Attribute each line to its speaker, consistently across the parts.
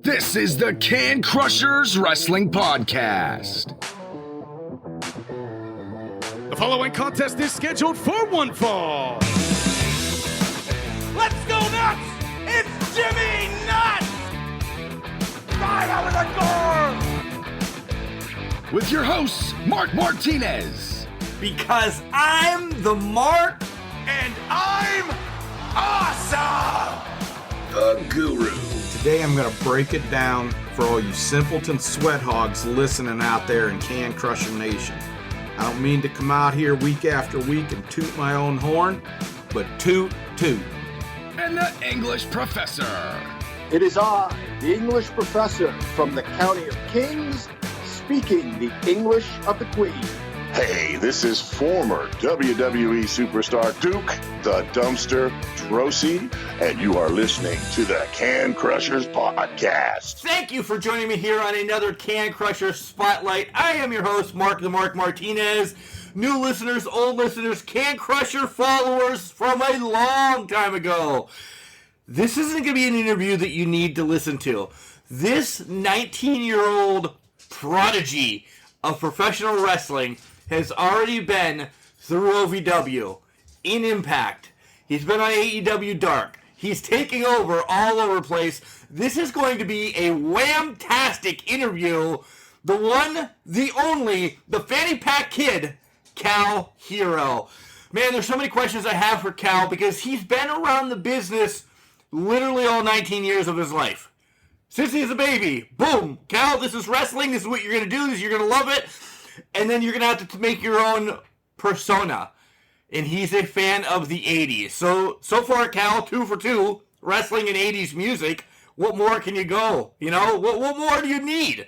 Speaker 1: This is the Can Crushers Wrestling Podcast.
Speaker 2: The following contest is scheduled for one fall.
Speaker 3: Let's go nuts! It's Jimmy Nuts! Right out of the door!
Speaker 1: With your hosts, Mark Martinez.
Speaker 3: Because I'm the Mark, and I'm awesome!
Speaker 1: The Guru.
Speaker 4: Today I'm going to break it down for all you simpleton sweat hogs listening out there in Can Crusher Nation. I don't mean to come out here week after week and toot my own horn, but toot, toot.
Speaker 1: And the English Professor.
Speaker 5: It is I, the English Professor from the County of Kings, speaking the English of the Queen.
Speaker 6: Hey, this is former WWE superstar Duke, the Dumpster Drosy, and you are listening to the Can Crushers Podcast.
Speaker 3: Thank you for joining me here on another Can Crusher Spotlight. I am your host, Mark the Mark Martinez. New listeners, old listeners, Can Crusher followers from a long time ago. This isn't going to be an interview that you need to listen to. This 19-year-old prodigy of professional wrestling has already been through OVW, in Impact. He's been on AEW Dark. He's taking over all over the place. This is going to be a Whamtastic interview. The one, the only, the Fanny Pack Kid, Kal Herro. Man, there's so many questions I have for Kal because he's been around the business literally all 19 years of his life. Since he's a baby, boom, Kal, this is wrestling, this is what you're going to do, you're going to love it. And then you're going to have to make your own persona. And he's a fan of the 80s. So far, Kal, 2 for 2, wrestling and 80s music. What more can you go? You know, what more do you need?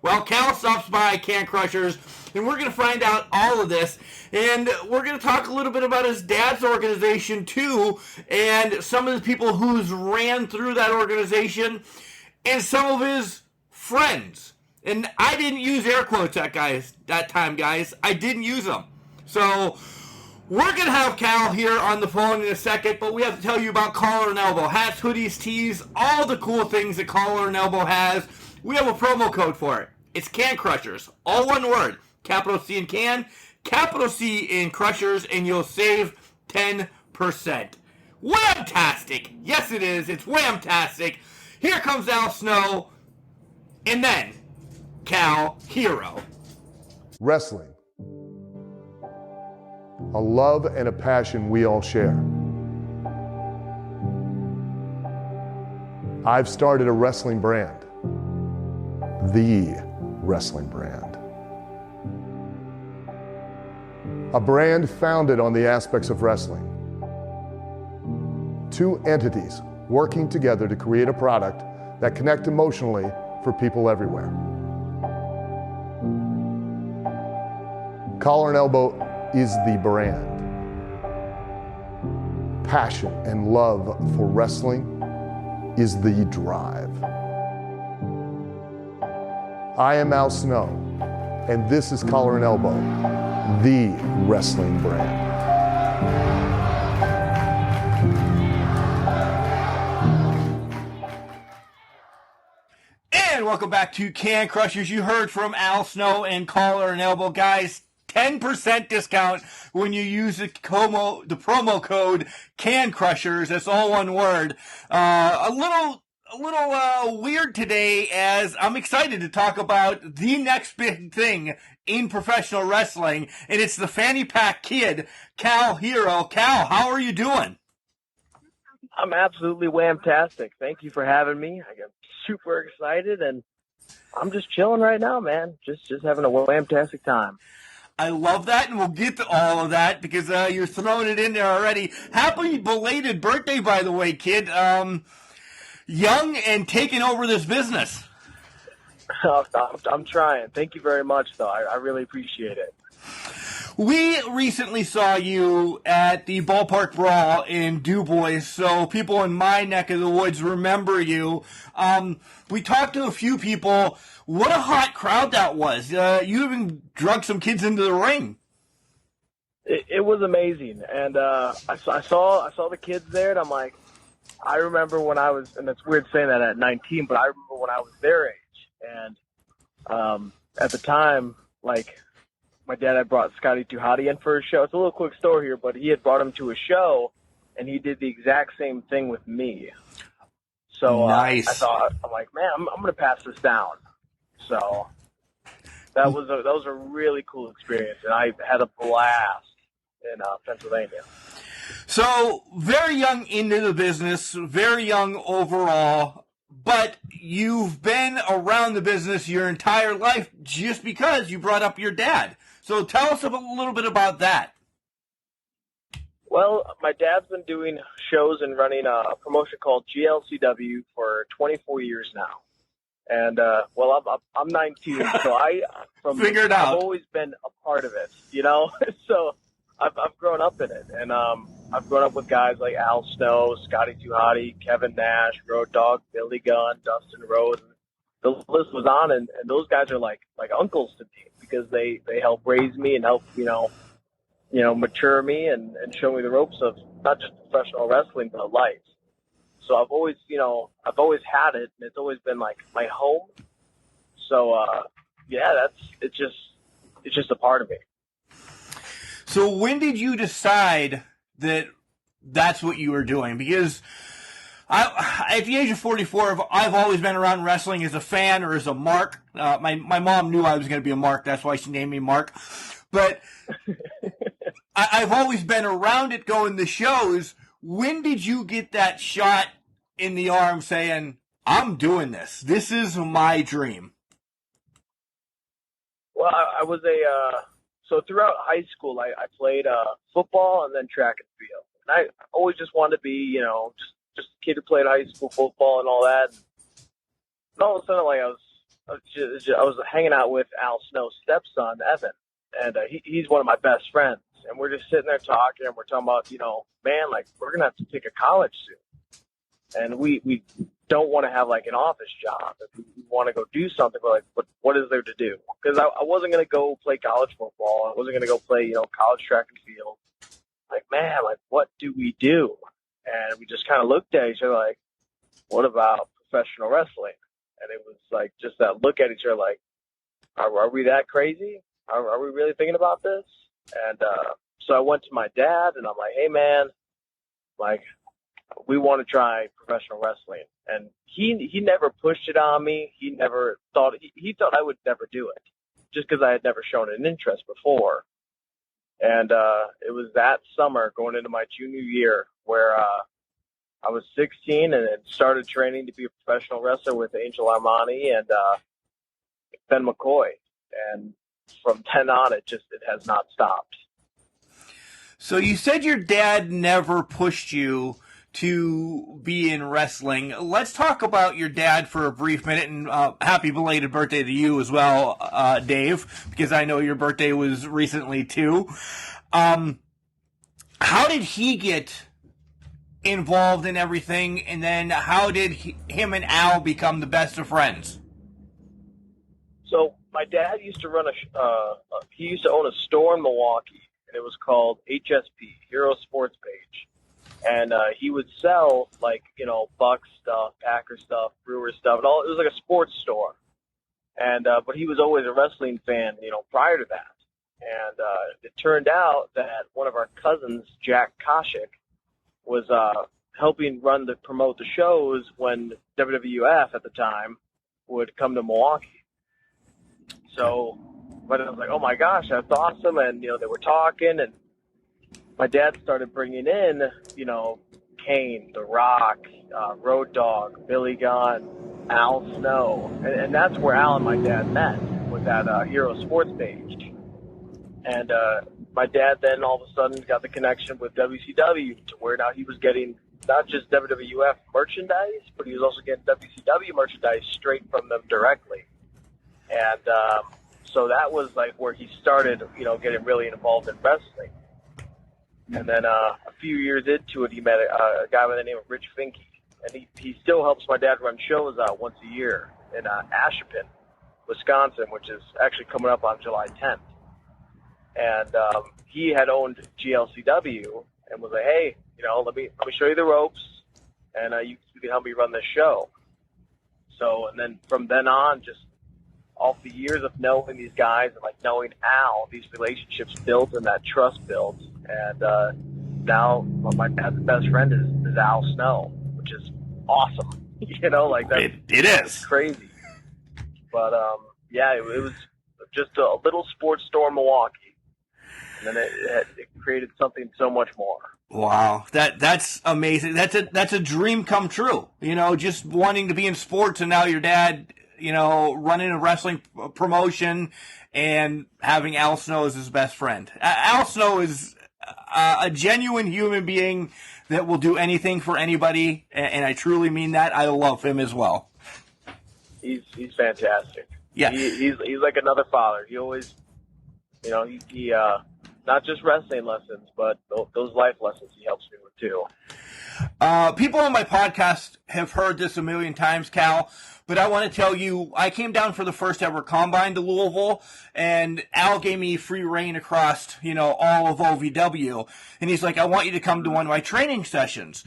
Speaker 3: Well, Kal stops by Can Crushers, and we're going to find out all of this. And we're going to talk a little bit about his dad's organization, too, and some of the people who's ran through that organization, and some of his friends. And I didn't use air quotes that time, guys. I didn't use them. So we're going to have Kal here on the phone in a second, but we have to tell you about Collar and Elbow. Hats, hoodies, tees, all the cool things that Collar and Elbow has. We have a promo code for it. It's Can Crushers. All one word. Capital C in Can, capital C in Crushers, and you'll save 10%. Whamtastic. Yes, it is. It's Whamtastic. Here comes Al Snow. And then Kal Herro.
Speaker 7: Wrestling. A love and a passion we all share. I've started a wrestling brand. The wrestling brand. A brand founded on the aspects of wrestling. Two entities working together to create a product that connect emotionally for people everywhere. Collar and Elbow is the brand. Passion and love for wrestling is the drive. I am Al Snow, and this is Collar and Elbow, the wrestling brand.
Speaker 3: And welcome back to Can Crushers. You heard from Al Snow and Collar and Elbow. Guys, 10% discount when you use the promo code Can Crushers. That's all one word. A little weird today as I'm excited to talk about the next big thing in professional wrestling, and it's the Fanny Pack Kid, Kal Herro. Kal, how are you doing?
Speaker 8: I'm absolutely whamtastic. Thank you for having me. I'm super excited, and I'm just chilling right now, man. Just having a whamtastic time.
Speaker 3: I love that, and we'll get to all of that because you're throwing it in there already. Happy belated birthday, by the way, kid. Young and taking over this business.
Speaker 8: I'm trying. Thank you very much, though. I really appreciate it.
Speaker 3: We recently saw you at the Ballpark Brawl in DuBois, so people in my neck of the woods remember you. We talked to a few people. What a hot crowd that was. You even drug some kids into the ring.
Speaker 8: It was amazing, and I saw the kids there, and I'm like, I remember when I was, and it's weird saying that at 19, but I remember when I was their age. And at the time, like, my dad had brought Scotty Tuhati in for a show. It's a little quick story here, but he had brought him to a show, and he did the exact same thing with me. So
Speaker 3: nice.
Speaker 8: I thought, I'm like, man, I'm going to pass this down. So that was a really cool experience, and I had a blast in Pennsylvania.
Speaker 3: So, very young into the business, very young overall, but you've been around the business your entire life just because you brought up your dad. So tell us a little bit about that.
Speaker 8: Well, my dad's been doing shows and running a promotion called GLCW for 24 years now. And, I'm 19, so
Speaker 3: Figure it out.
Speaker 8: I've always been a part of it, you know? So I've grown up in it. And I've grown up with guys like Al Snow, Scotty Tuhati, Kevin Nash, Road Dogg, Billy Gunn, Dustin Rhodes. The list was on, and those guys are like uncles to me because they help raise me and help, mature me and show me the ropes of not just professional wrestling, but life. So I've always had it, and it's always been like my home. So, it's just a part of me.
Speaker 3: So when did you decide that that's what you were doing? Because at the age of 44, I've always been around wrestling as a fan or as a mark. My mom knew I was going to be a mark. That's why she named me Mark. But I've always been around it, going to shows. When did you get that shot in the arm saying, I'm doing this? This is my dream.
Speaker 8: Well, I was so throughout high school, I played football and then track and field. And I always just wanted to be, just a kid who played high school football and all that. And all of a sudden, like I was hanging out with Al Snow's stepson, Evan, and he's one of my best friends. And we're just sitting there talking, and we're talking about, man, like we're gonna have to take a college soon, and we don't want to have like an office job. If we want to go do something, we're like, what is there to do? Because I wasn't gonna go play college football. I wasn't gonna go play, college track and field. Like, man, like what do we do? And we just kind of looked at each other like, what about professional wrestling? And it was like just that look at each other like, are we that crazy? Are we really thinking about this? And so I went to my dad, and I'm like, hey, man, like, we want to try professional wrestling. And he never pushed it on me. He never thought – he thought I would never do it just because I had never shown an interest before. And it was that summer going into my junior year where I was 16 and started training to be a professional wrestler with Angel Armani and Ben McCoy. And from 10 on, it has not stopped.
Speaker 3: So you said your dad never pushed you to be in wrestling. Let's talk about your dad for a brief minute, and happy belated birthday to you as well, Dave, because I know your birthday was recently too. How did he get involved in everything, and then how did him and Al become the best of friends?
Speaker 8: So my dad used to run he used to own a store in Milwaukee, and it was called HSP, Hero Sports Page. And he would sell, like, Bucks stuff, Packer stuff, Brewer stuff, and all. It was like a sports store. And but he was always a wrestling fan, prior to that. And it turned out that one of our cousins, Jack Koshik, was helping promote the shows when WWF at the time would come to Milwaukee. So, but I was like, oh my gosh, that's awesome. And, they were talking, and my dad started bringing in, Kane, The Rock, Road Dogg, Billy Gunn, Al Snow. And that's where Al and my dad met, was at Hero Sports Page. And my dad then all of a sudden got the connection with WCW to where now he was getting not just WWF merchandise, but he was also getting WCW merchandise straight from them directly. And so that was like where he started, getting really involved in wrestling. And then a few years into it, he met a guy by the name of Rich Finke. And he still helps my dad run shows out once a year in Ashepin, Wisconsin, which is actually coming up on July 10th. And he had owned GLCW and was like, hey, let me show you the ropes. and you can help me run the show. So, and then from then on, just all the years of knowing these guys and like knowing Al, these relationships built and that trust built. And now my dad's best friend is Al Snow, which is awesome. You know, like that.
Speaker 3: It is
Speaker 8: crazy. But yeah, it was just a little sports store in Milwaukee, and then it created something so much more.
Speaker 3: Wow, that's amazing. That's a dream come true. You know, just wanting to be in sports, and now your dad, you know, running a wrestling promotion and having Al Snow as his best friend. Al Snow is a genuine human being that will do anything for anybody, and I truly mean that. I love him as well.
Speaker 8: He's fantastic.
Speaker 3: Yeah,
Speaker 8: he's like another father. He always, you know, he not just wrestling lessons, but those life lessons he helps me with too.
Speaker 3: People on my podcast have heard this a million times, Cal, but I want to tell you, I came down for the first ever combine to Louisville, and Al gave me free reign across, you know, all of OVW, and he's like, I want you to come to one of my training sessions.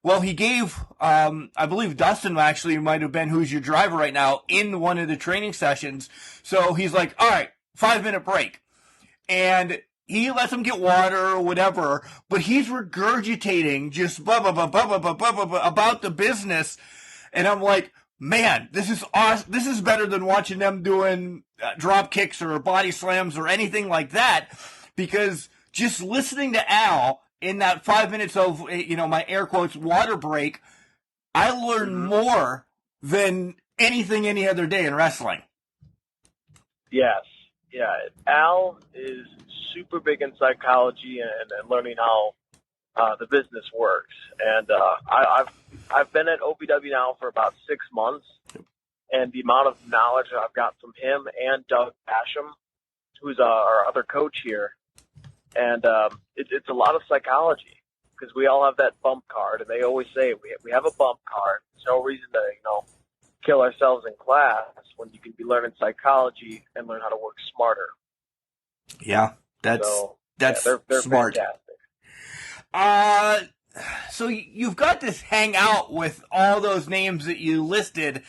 Speaker 3: Well, he gave, I believe Dustin actually might have been who's your driver right now in one of the training sessions. So he's like, all right, 5-minute break. And he lets him get water or whatever, but he's regurgitating just blah, blah, blah, blah, blah, blah, blah, blah, blah, about the business. And I'm like, man, this is awesome. This is better than watching them doing drop kicks or body slams or anything like that, because just listening to Al in that 5 minutes of, you know, my air quotes water break, I learned more than anything any other day in wrestling.
Speaker 8: Yes. Yeah. Al is super big in psychology and learning how the business works. And I've been at OVW now for about 6 months, and the amount of knowledge that I've got from him and Doug Basham, who's our other coach here, and it's a lot of psychology, because we all have that bump card, and they always say we have a bump card. There's no reason to, you know, kill ourselves in class when you can be learning psychology and learn how to work smarter.
Speaker 3: Yeah, that's
Speaker 8: yeah, they're
Speaker 3: smart.
Speaker 8: Fantastic.
Speaker 3: So you've got to hang out with all those names that you listed.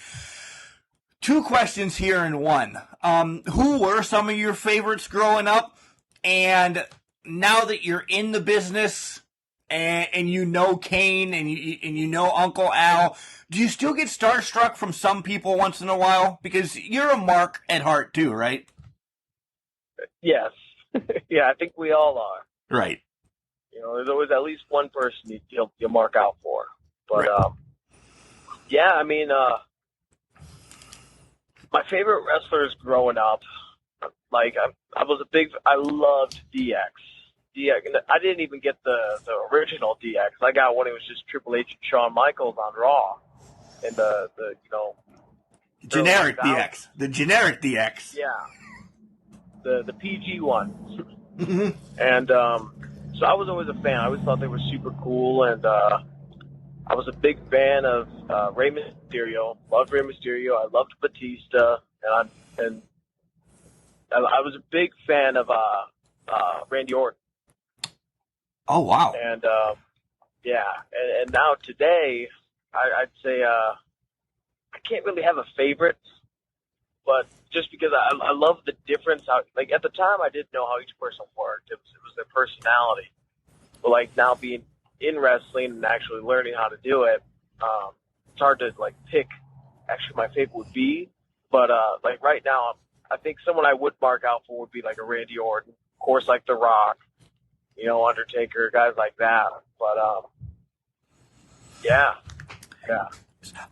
Speaker 3: 2 questions here in one. Who were some of your favorites growing up? And now that you're in the business and you know Kane and you know Uncle Al, do you still get starstruck from some people once in a while? Because you're a Mark at heart too, right?
Speaker 8: Yes. Yeah, I think we all are.
Speaker 3: Right.
Speaker 8: You know, there's always at least one person you'll mark out for. But,
Speaker 3: right.
Speaker 8: yeah, I mean, my favorite wrestlers growing up, like, I loved DX. I didn't even get the original DX. I got when it was just Triple H and Shawn Michaels on Raw. And the you know,
Speaker 3: generic DX. The generic DX.
Speaker 8: Yeah. The PG one. Mm-hmm. And so I was always a fan. I always thought they were super cool, and I was a big fan of Rey Mysterio. Loved Rey Mysterio. I loved Batista, and I was a big fan of Randy Orton.
Speaker 3: Oh wow!
Speaker 8: And yeah, and now today, I'd say I can't really have a favorite, but just because I love the difference. Like at the time, I didn't know how each person worked. It was their personality. But like now being in wrestling and actually learning how to do it, it's hard to like pick. Actually, my favorite would be, but like right now, I think someone I would mark out for would be like a Randy Orton, of course, like The Rock, you know, Undertaker, guys like that. But yeah.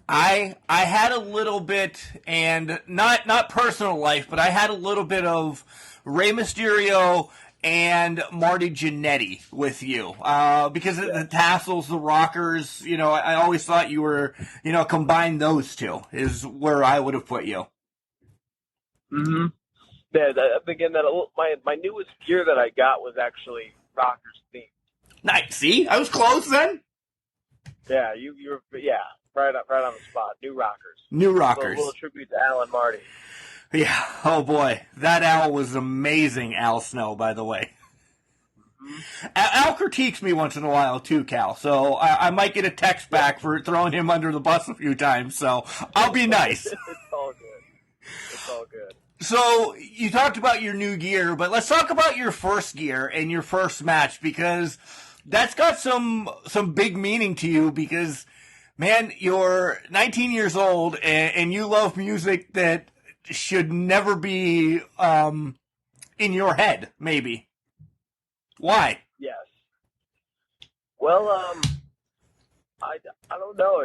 Speaker 3: I had a little bit, and not personal life, but I had a little bit of Rey Mysterio and Marty Jannetty with you, because of the tassels, the rockers. You know, I always thought you were, you know, combine those two is where I would have put you.
Speaker 8: Mm-hmm. Yeah, again, my newest gear that I got was actually rockers themed.
Speaker 3: Nice. See, I was close then.
Speaker 8: Yeah, you're right on the spot. New rockers. A little tribute to Al and Marty.
Speaker 3: Yeah. Oh boy, that Al was amazing. Al Snow, by the way. Al critiques me once in a while too, Cal. So I might get a text back for throwing him under the bus a few times. So I'll be nice.
Speaker 8: It's all good. It's all good.
Speaker 3: So you talked about your new gear, but let's talk about your first gear and your first match, because that's got some big meaning to you. Because, man, you're 19 years old and you love music that should never be in your head. Maybe. Why?
Speaker 8: Yes. Well, I don't know.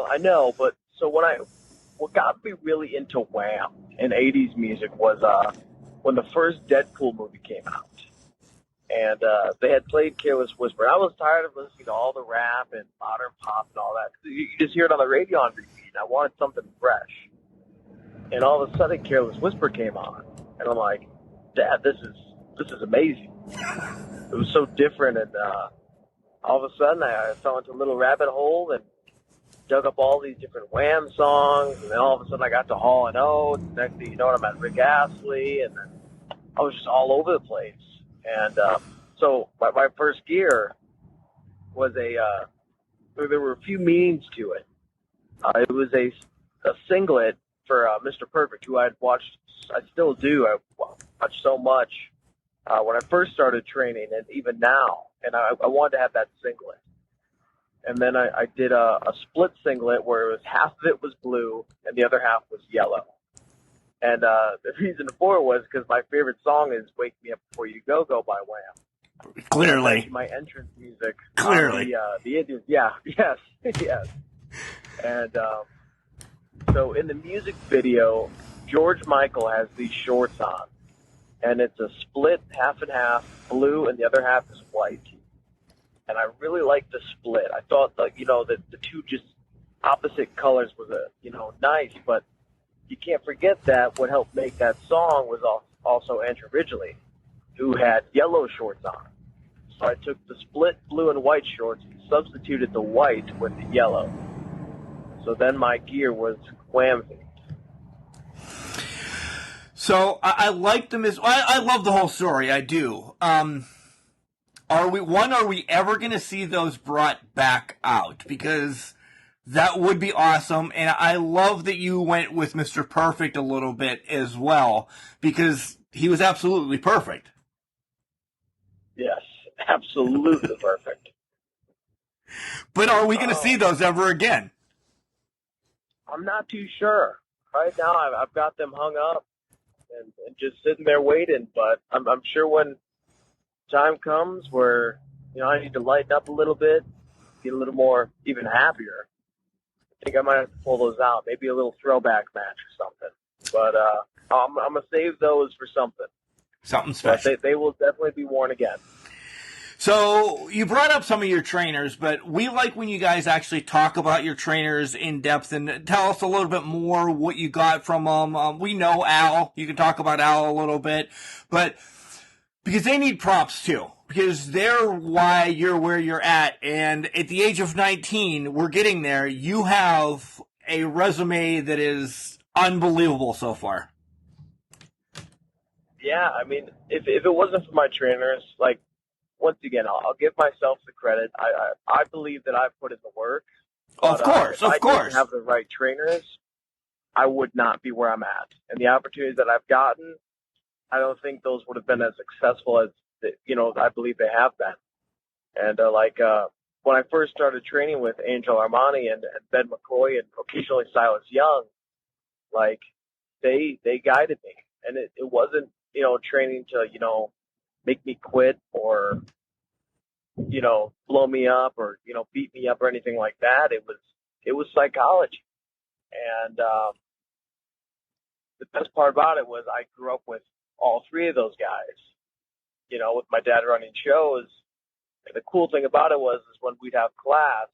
Speaker 8: I know, but so what got me really into Wham and 80s music was when the first Deadpool movie came out. And they had played Careless Whisper. I was tired of listening to all the rap and modern pop and all that. You just hear it on the radio on repeat. I wanted something fresh. And all of a sudden, Careless Whisper came on. And I'm like, Dad, this is amazing. It was so different. And all of a sudden, I fell into a little rabbit hole and dug up all these different Wham songs, and then all of a sudden I got to Hall & Oates. Next thing you know, I'm at Rick Astley, and then I was just all over the place. And so my first gear was there were a few meanings to it. It was a singlet for Mr. Perfect, who I'd watched, I still do, I watch so much when I first started training, and even now, and I wanted to have that singlet. And then I did a split singlet where it was half of it was blue and the other half was yellow. And the reason for it was because my favorite song is "Wake Me Up Before You Go Go" by Wham.
Speaker 3: Clearly.
Speaker 8: My entrance music.
Speaker 3: Clearly.
Speaker 8: The Indians. Yeah. Yes. Yes. And so in the music video, George Michael has these shorts on, and it's a split half and half, blue, and the other half is white. And I really liked the split. I thought, that the two just opposite colors was, nice. But you can't forget that what helped make that song was also Andrew Ridgeley, who had yellow shorts on. So I took the split blue and white shorts and substituted the white with the yellow. So then my gear was Wham themed.
Speaker 3: So I like them I love the whole story. I do. Are we ever going to see those brought back out? Because that would be awesome. And I love that you went with Mr. Perfect a little bit as well, because he was absolutely perfect.
Speaker 8: Yes, absolutely perfect.
Speaker 3: But are we going to see those ever again?
Speaker 8: I'm not too sure. Right now, I've got them hung up and just sitting there waiting. But I'm sure when time comes where I need to lighten up a little bit, get a little more even happier, I think I might have to pull those out. Maybe a little throwback match or something. But I'm gonna save those for something
Speaker 3: Special.
Speaker 8: But they will definitely be worn again.
Speaker 3: So you brought up some of your trainers, but we like when you guys actually talk about your trainers in depth and tell us a little bit more what you got from them. We know Al. You can talk about Al a little bit, but because they need props too, because they're why you're where you're at. And at the age of 19, we're getting there. You have a resume that is unbelievable so far.
Speaker 8: Yeah, I mean, if it wasn't for my trainers, once again, I'll give myself the credit. I believe that I've put in the work.
Speaker 3: Of course.
Speaker 8: If I didn't have the right trainers, I would not be where I'm at. And the opportunities that I've gotten, I don't think those would have been as successful as, I believe they have been. And when I first started training with Angel Armani and Ben McCoy and occasionally Silas Young, they guided me. And it wasn't, training to, make me quit or, blow me up or, beat me up or anything like that. It was psychology. And the best part about it was I grew up with all three of those guys, with my dad running shows. And the cool thing about it is when we'd have class,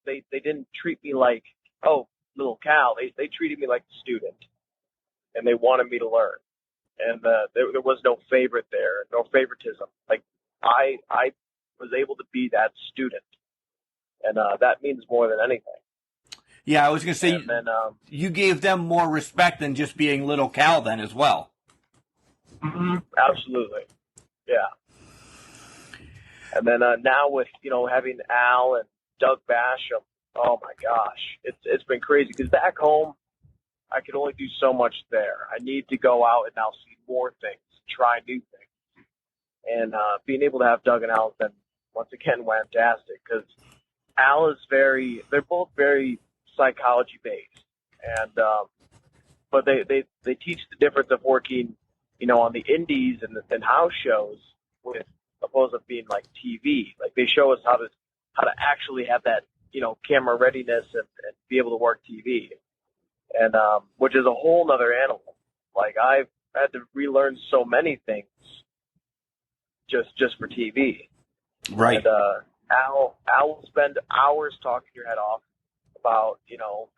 Speaker 8: they didn't treat me like, oh, little Cal. They treated me like a student, and they wanted me to learn. And there was no favorite there, no favoritism. I was able to be that student, and that means more than anything.
Speaker 3: Yeah, I was going to say, you gave them more respect than just being little Cal then as well.
Speaker 8: Mm-hmm. Absolutely. Yeah. And then now with, having Al and Doug Basham, oh my gosh, it's been crazy. Because back home, I could only do so much there. I need to go out and now see more things, try new things. And being able to have Doug and Al has been, once again, Whamtastic. Because Al is they're both very psychology-based. And but they teach the difference of working, on the indies and house shows with opposed to being like TV. Like they show us how to actually have that, camera readiness and be able to work TV. And which is a whole nother animal. Like I've had to relearn so many things just for TV.
Speaker 3: Right.
Speaker 8: And Al will spend hours talking your head off about,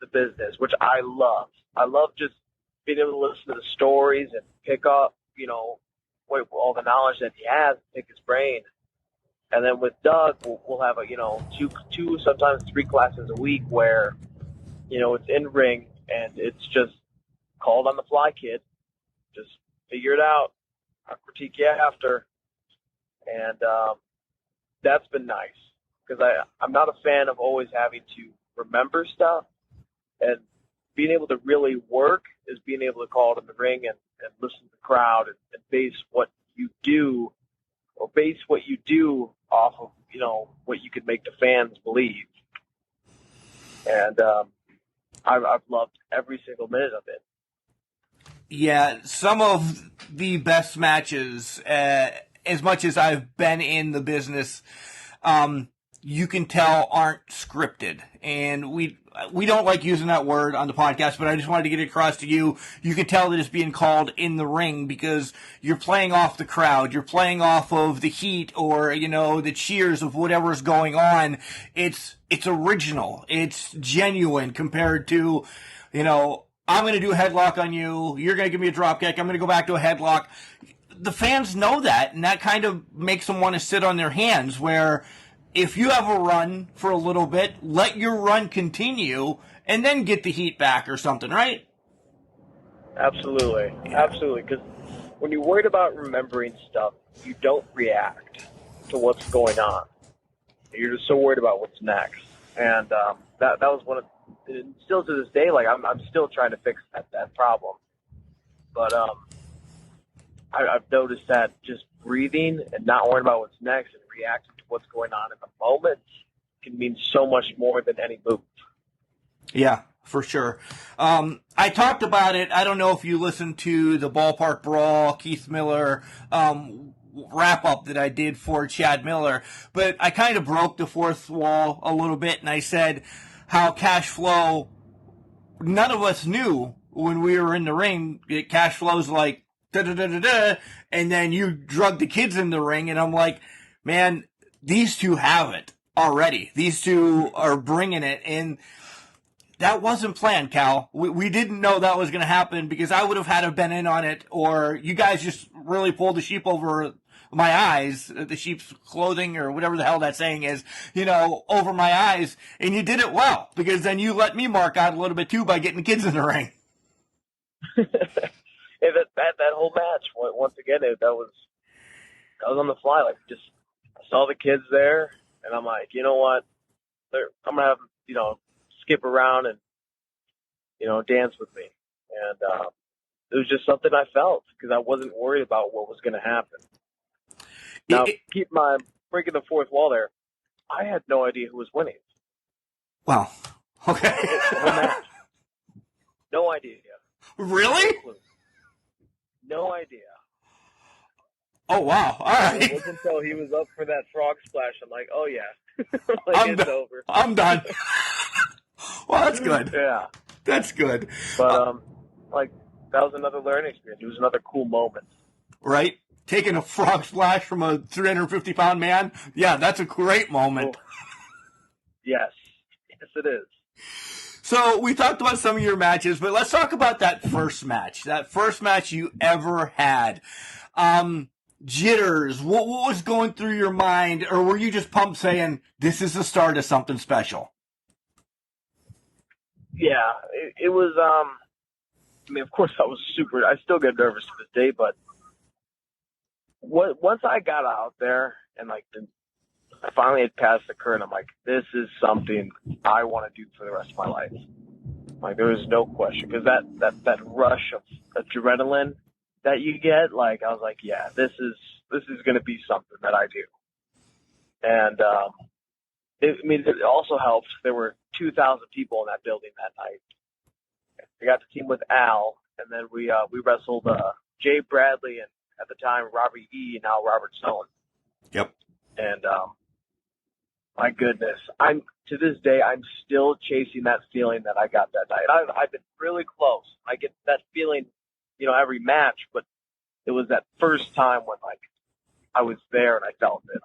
Speaker 8: the business, which I love. I love just being able to listen to the stories and pick up, all the knowledge that he has, pick his brain. And then with Doug, we'll have two, sometimes 3 classes a week where, it's in ring and it's just called on the fly, kid. Just figure it out. I'll critique you after. And that's been nice because I'm not a fan of always having to remember stuff. And being able to really work is being able to call it in the ring and listen to the crowd and base what you do off of, what you could make the fans believe. And I've loved every single minute of it.
Speaker 3: Yeah, some of the best matches, as much as I've been in the business, you can tell aren't scripted. And we don't like using that word on the podcast, but I just wanted to get it across to you. You can tell that it's being called in the ring because you're playing off the crowd. You're playing off of the heat or, the cheers of whatever's going on. It's original. It's genuine compared to, I'm going to do a headlock on you. You're going to give me a drop kick. I'm going to go back to a headlock. The fans know that, and that kind of makes them want to sit on their hands where if you have a run for a little bit, let your run continue and then get the heat back or something, right?
Speaker 8: Absolutely. Yeah. Absolutely. Because when you're worried about remembering stuff, you don't react to what's going on. You're just so worried about what's next. And that was one of, and still to this day, like I'm still trying to fix that problem. But I've noticed that just breathing and not worrying about what's next and reacting to what's going on in the moment can mean so much more than any move.
Speaker 3: Yeah, for sure. I talked about it. I don't know if you listened to the Ballpark Brawl, Keith Miller wrap-up that I did for Chad Miller, but I kind of broke the fourth wall a little bit, and I said how cash flow, none of us knew when we were in the ring, cash flow's like, da-da-da-da-da, and then you drug the kids in the ring, and I'm like, man, these two have it already. These two are bringing it, and that wasn't planned, Cal. We didn't know that was going to happen because I would have had to been in on it, or you guys just really pulled the sheep over my eyes, the sheep's clothing, or whatever the hell that saying is, over my eyes, and you did it well because then you let me mark out a little bit too by getting the kids in the ring.
Speaker 8: Yeah, that whole match, once again, that was on the fly. Like, I saw the kids there, and I'm like, you know what? I'm gonna have them, skip around and dance with me. And it was just something I felt because I wasn't worried about what was going to happen. Now, keep in mind, breaking the fourth wall there, I had no idea who was winning.
Speaker 3: Wow. Okay.
Speaker 8: No idea.
Speaker 3: Really?
Speaker 8: No idea.
Speaker 3: Oh, wow. All right.
Speaker 8: It wasn't until he was up for that frog splash. I'm like, oh, yeah. It's over.
Speaker 3: I'm done. Well, that's good.
Speaker 8: Yeah.
Speaker 3: That's good.
Speaker 8: But, that was another learning experience. It was another cool moment.
Speaker 3: Right? Taking a frog splash from a 350-pound man? Yeah, that's a great moment.
Speaker 8: Oh. Yes. Yes, it is.
Speaker 3: So we talked about some of your matches, but let's talk about that first match. That first match you ever had. Jitters. What was going through your mind? Or were you just pumped saying, this is the start of something special?
Speaker 8: Yeah, it was, of course I still get nervous to this day, but once I got out there and I finally had passed the curtain. I'm like, this is something I want to do for the rest of my life. Like, there was no question, because that rush of adrenaline that you get, like, I was like, yeah, this is going to be something that I do. And it also helped. There were 2,000 people in that building that night. I got to team with Al, and then we wrestled Jay Bradley and at the time Robert E. and now Robert Stone.
Speaker 3: Yep.
Speaker 8: And my goodness, to this day I'm still chasing that feeling that I got that night. I've been really close. I get that feeling, every match, but it was that first time when like I was there and I felt it.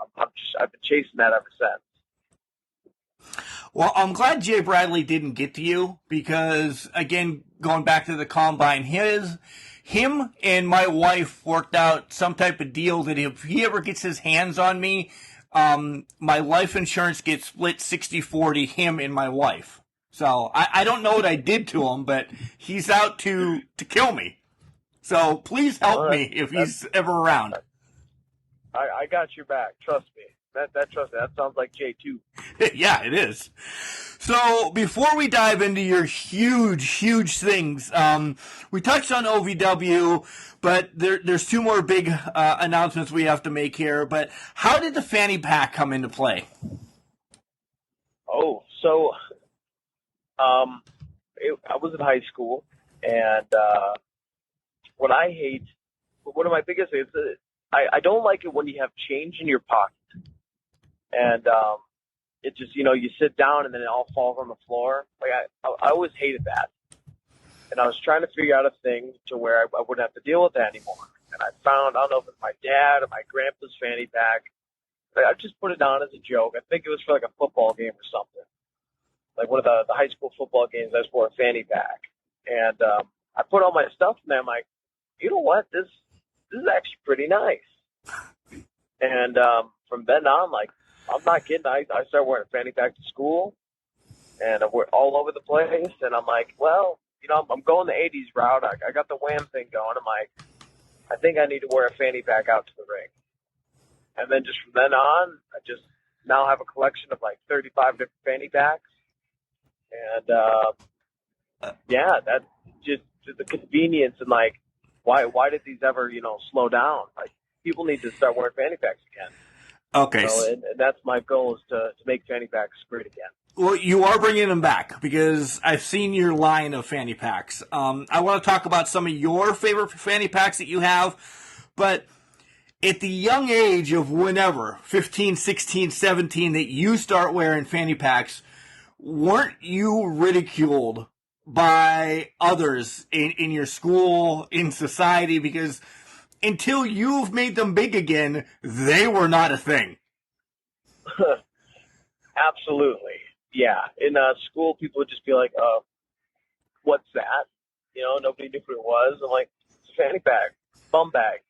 Speaker 8: I've been chasing that ever since.
Speaker 3: Well, I'm glad Jay Bradley didn't get to you because, again, going back to the Combine, him and my wife worked out some type of deal that if he ever gets his hands on me, my life insurance gets split 60-40, him and my wife. So I don't know what I did to him, but he's out to kill me. So please help me if he's ever around.
Speaker 8: I got your back. Trust me. Trust me. That sounds like Jay too.
Speaker 3: Yeah, it is. So before we dive into your huge things, we touched on OVW, but there's two more big announcements we have to make here. But how did the Fanny Pack come into play?
Speaker 8: Oh, so I was in high school, and one of my biggest things is I don't like it when you have change in your pocket. And it just, you sit down and then it all falls on the floor. Like I always hated that. And I was trying to figure out a thing to where I wouldn't have to deal with that anymore. And I found, I don't know if it's my dad or my grandpa's fanny pack. I just put it down as a joke. I think it was for like a football game or something. Like one of the high school football games, I wore a fanny pack. And I put all my stuff in there. I'm like, you know what? This is actually pretty nice. And from then on, like, I'm not kidding. I started wearing a fanny pack to school, and I wear all over the place. And I'm like, well, I'm going the 80s route. I got the Wham thing going. I'm like, I think I need to wear a fanny pack out to the ring. And then just from then on, I just now have a collection of like 35 different fanny packs. And yeah, that's just the convenience and like, why did these ever slow down? Like, people need to start wearing fanny packs again.
Speaker 3: Okay.
Speaker 8: And that's my goal, is to make fanny packs great again.
Speaker 3: Well, you are bringing them back because I've seen your line of fanny packs. I want to talk about some of your favorite fanny packs that you have, but at the young age of whenever, 15, 16, 17, that you start wearing fanny packs, weren't you ridiculed by others in your school, in society? Because until you've made them big again, they were not a thing.
Speaker 8: Absolutely. Yeah. In school, people would just be like, what's that? Nobody knew what it was. I'm like, it's a fanny pack, bum bag.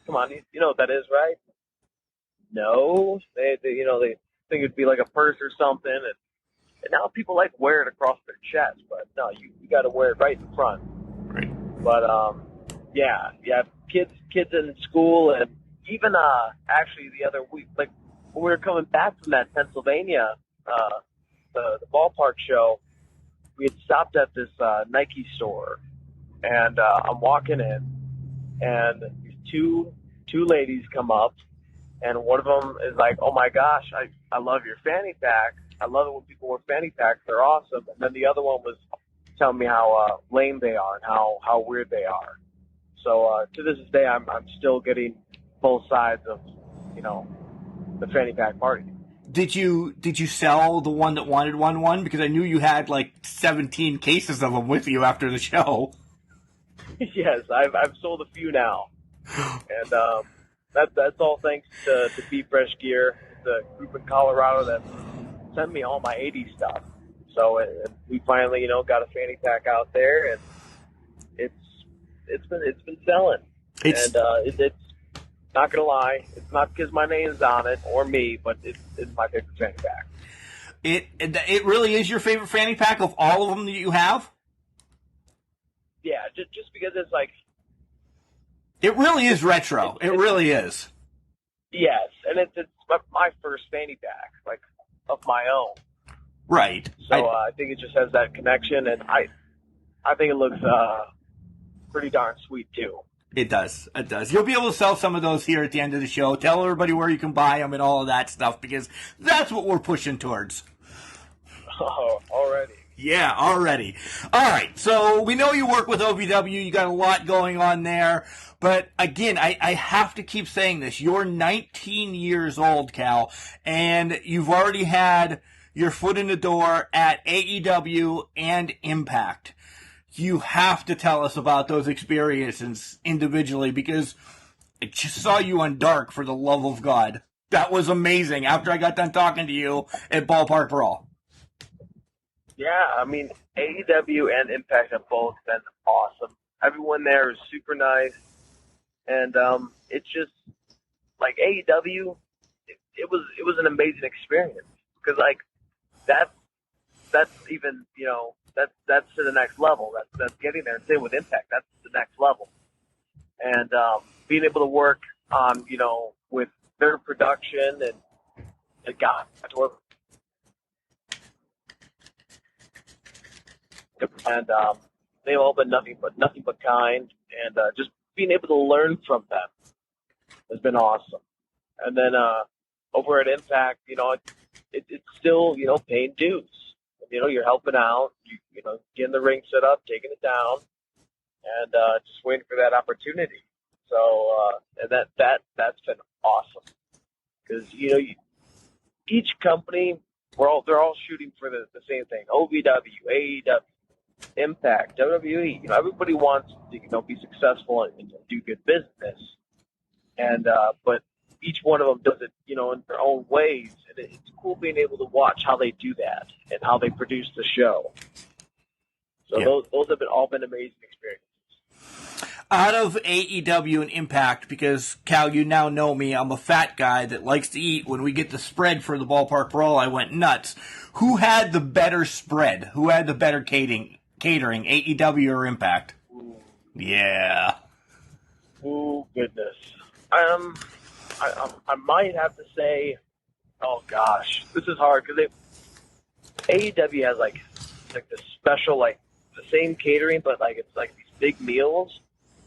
Speaker 8: Come on, you know what that is, right? No. They think it'd be like a purse or something. And now people like wear it across their chest, but no, you got to wear it right in front.
Speaker 3: Right.
Speaker 8: But, yeah, kids in school, and even actually the other week, like when we were coming back from that Pennsylvania, the ballpark show, we had stopped at this Nike store, and I'm walking in, and these two ladies come up, and one of them is like, "Oh my gosh, I love your fanny pack. I love it when people wear fanny packs. They're awesome." And then the other one was telling me how lame they are and how weird they are. So to this day, I'm still getting both sides of, the fanny pack party.
Speaker 3: Did you sell the one that wanted one? Because I knew you had like 17 cases of them with you after the show.
Speaker 8: Yes, I've sold a few now, and that's all thanks to Be Fresh Gear, the group in Colorado that sent me all my 80s stuff. So we finally, got a fanny pack out there, and it's been selling. It's not gonna lie, it's not because my name's on it or me, but it's my favorite fanny pack.
Speaker 3: It really is your favorite fanny pack of all of them that you have?
Speaker 8: Yeah, just because it's like,
Speaker 3: it really is retro. It really is.
Speaker 8: Yes, and it's my first fanny pack, like of my own.
Speaker 3: Right.
Speaker 8: So I think it just has that connection, and I think it looks pretty darn sweet too.
Speaker 3: It does. It does. You'll be able to sell some of those here at the end of the show. Tell everybody where you can buy them and all of that stuff, because that's what we're pushing towards.
Speaker 8: Oh, already.
Speaker 3: Yeah, already. All right, so we know you work with OVW. You got a lot going on there. But again, I have to keep saying this. You're 19 years old, Kal, and you've already had your foot in the door at AEW and Impact. You have to tell us about those experiences individually, because I just saw you on Dark, for the love of God. That was amazing after I got done talking to you at Ballpark Brawl.
Speaker 8: Yeah, I mean, AEW and Impact have both been awesome. Everyone there is super nice. And it's just, like, AEW, it was an amazing experience. Because, like, that's even, you know, that's to the next level. That's getting there. Same with Impact. That's the next level. And being able to work on, you know, with their production and God, that's what. And they've all been nothing but kind, and just being able to learn from them has been awesome. And then over at Impact, you know, it's still, you know, paying dues. You know, you're helping out, you know, getting the ring set up, taking it down, and just waiting for that opportunity. So, and that's been awesome, because, you know, each company, they're all shooting for the same thing. OVW, AEW, Impact, WWE. You know, everybody wants to, you know, be successful and do good business, and but each one of them does it, you know, in their own ways. And it's cool being able to watch how they do that and how they produce the show. So those have all been amazing experiences.
Speaker 3: Out of AEW and Impact, because, Kal, you now know me, I'm a fat guy that likes to eat. When we get the spread for the Ballpark Brawl, I went nuts. Who had the better spread? Who had the better catering, AEW or Impact?
Speaker 8: Ooh.
Speaker 3: Yeah.
Speaker 8: Oh, goodness. I might have to say, oh gosh, this is hard, because AEW has like the special, like the same catering, but like it's like these big meals.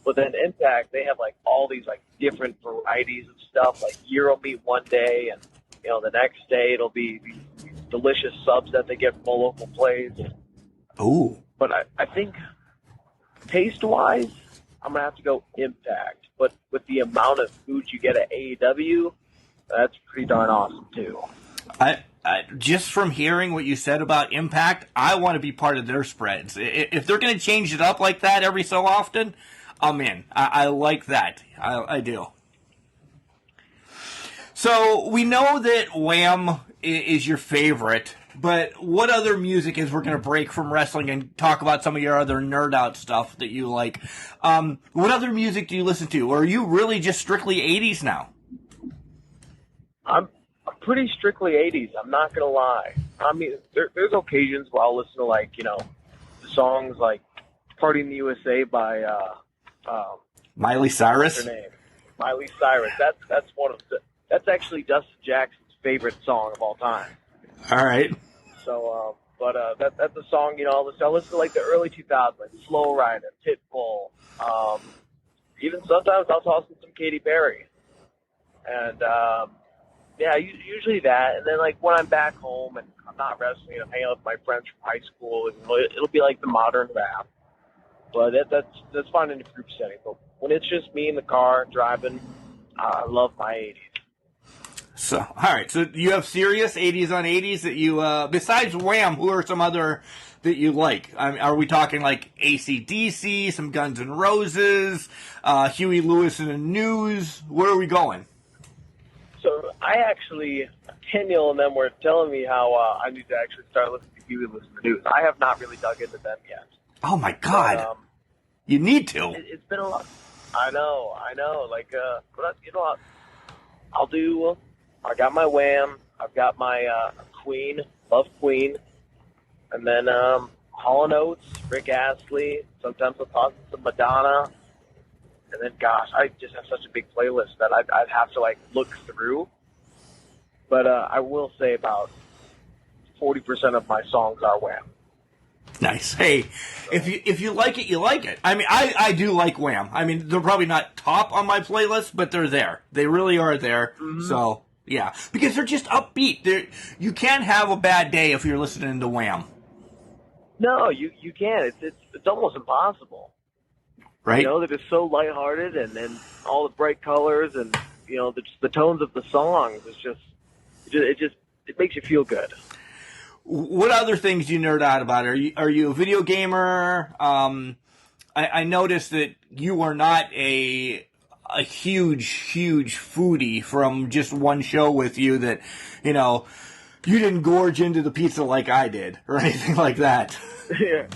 Speaker 8: But then Impact, they have like all these like different varieties of stuff, like gyro meat one day, and you know the next day it'll be these delicious subs that they get from a local place.
Speaker 3: Ooh.
Speaker 8: But I think taste-wise, I'm gonna have to go Impact. But with the amount of food you get at AEW, that's pretty darn awesome too.
Speaker 3: I just from hearing what you said about Impact, I want to be part of their spreads. If they're going to change it up like that every so often, I'm in. I like that. I do. So we know that Wham is your favorite, but what other music is we're going to break from wrestling and talk about some of your other nerd out stuff that you like? What other music do you listen to? Or are you really just strictly 80s now?
Speaker 8: I'm pretty strictly 80s. I'm not going to lie. I mean, there's occasions where I'll listen to, like, you know, songs like Party in the USA by
Speaker 3: Miley Cyrus?
Speaker 8: What's her name? Miley Cyrus. That's one of that's actually Dustin Jackson's favorite song of all time.
Speaker 3: All right.
Speaker 8: So, that's a song, you know, I'll listen to like the early 2000s, like Slow Rider, Pitbull. Even sometimes I'll toss in some Katy Perry. And, yeah, usually that. And then, like, when I'm back home and I'm not wrestling, I'm hanging out with my friends from high school, it'll be like the modern rap. But that's fine in a group setting. But when it's just me in the car driving, I love my 80s.
Speaker 3: So, all right. So you have serious 80s on 80s that you, besides Wham, who are some other that you like? I mean, are we talking like AC/DC, some Guns N' Roses, Huey Lewis and the News? Where are we going?
Speaker 8: So Daniel and them were telling me how I need to actually start listening to Huey Lewis and the News. I have not really dug into them yet.
Speaker 3: Oh my God! But, you need to.
Speaker 8: It's been a lot. I know. Like, but you know, I got my Wham. I've got my Queen. Love Queen. And then Hall & Oates, Rick Astley. Sometimes I'll toss in some Madonna. And then, gosh, I just have such a big playlist that I'd have to, like, look through. But I will say about 40% of my songs are Wham.
Speaker 3: Nice. Hey, if you like it, you like it. I mean, I do like Wham. I mean, they're probably not top on my playlist, but they're there. They really are there. Mm-hmm. So, yeah. Because they're just upbeat. You can't have a bad day if you're listening to Wham.
Speaker 8: No, you can't. It's almost impossible.
Speaker 3: Right?
Speaker 8: You know, they're just so lighthearted, and then all the bright colors, and you know, the tones of the songs. It makes you feel good.
Speaker 3: What other things do you nerd out about? Are you a video gamer? I noticed that you are not a huge foodie from just one show with you. That you know, you didn't gorge into the pizza like I did, or anything like that.
Speaker 8: Yeah.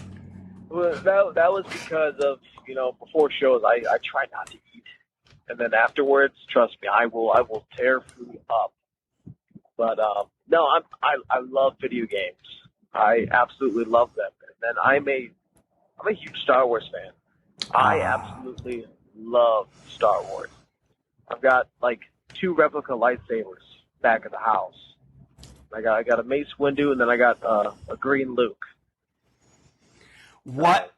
Speaker 8: Well, that was because of, you know, before shows I try not to eat, and then afterwards, trust me, I will tear food up. But no, I love video games. I absolutely love them, and then I'm a huge Star Wars fan. I absolutely love Star Wars. I've got like 2 replica lightsabers back at the house. I got a Mace Windu, and then I got a green Luke.
Speaker 3: What?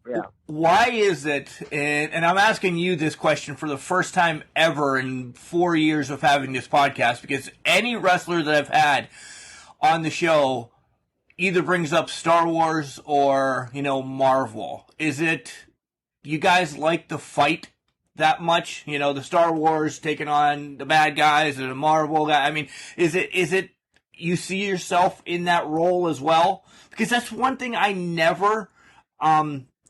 Speaker 8: Yeah.
Speaker 3: Why is it, and I'm asking you this question for the first time ever in 4 years of having this podcast, because any wrestler that I've had on the show either brings up Star Wars or, you know, Marvel. Is it you guys like the fight that much? You know, the Star Wars taking on the bad guys and the Marvel guy. I mean, is it you see yourself in that role as well? Because that's one thing I never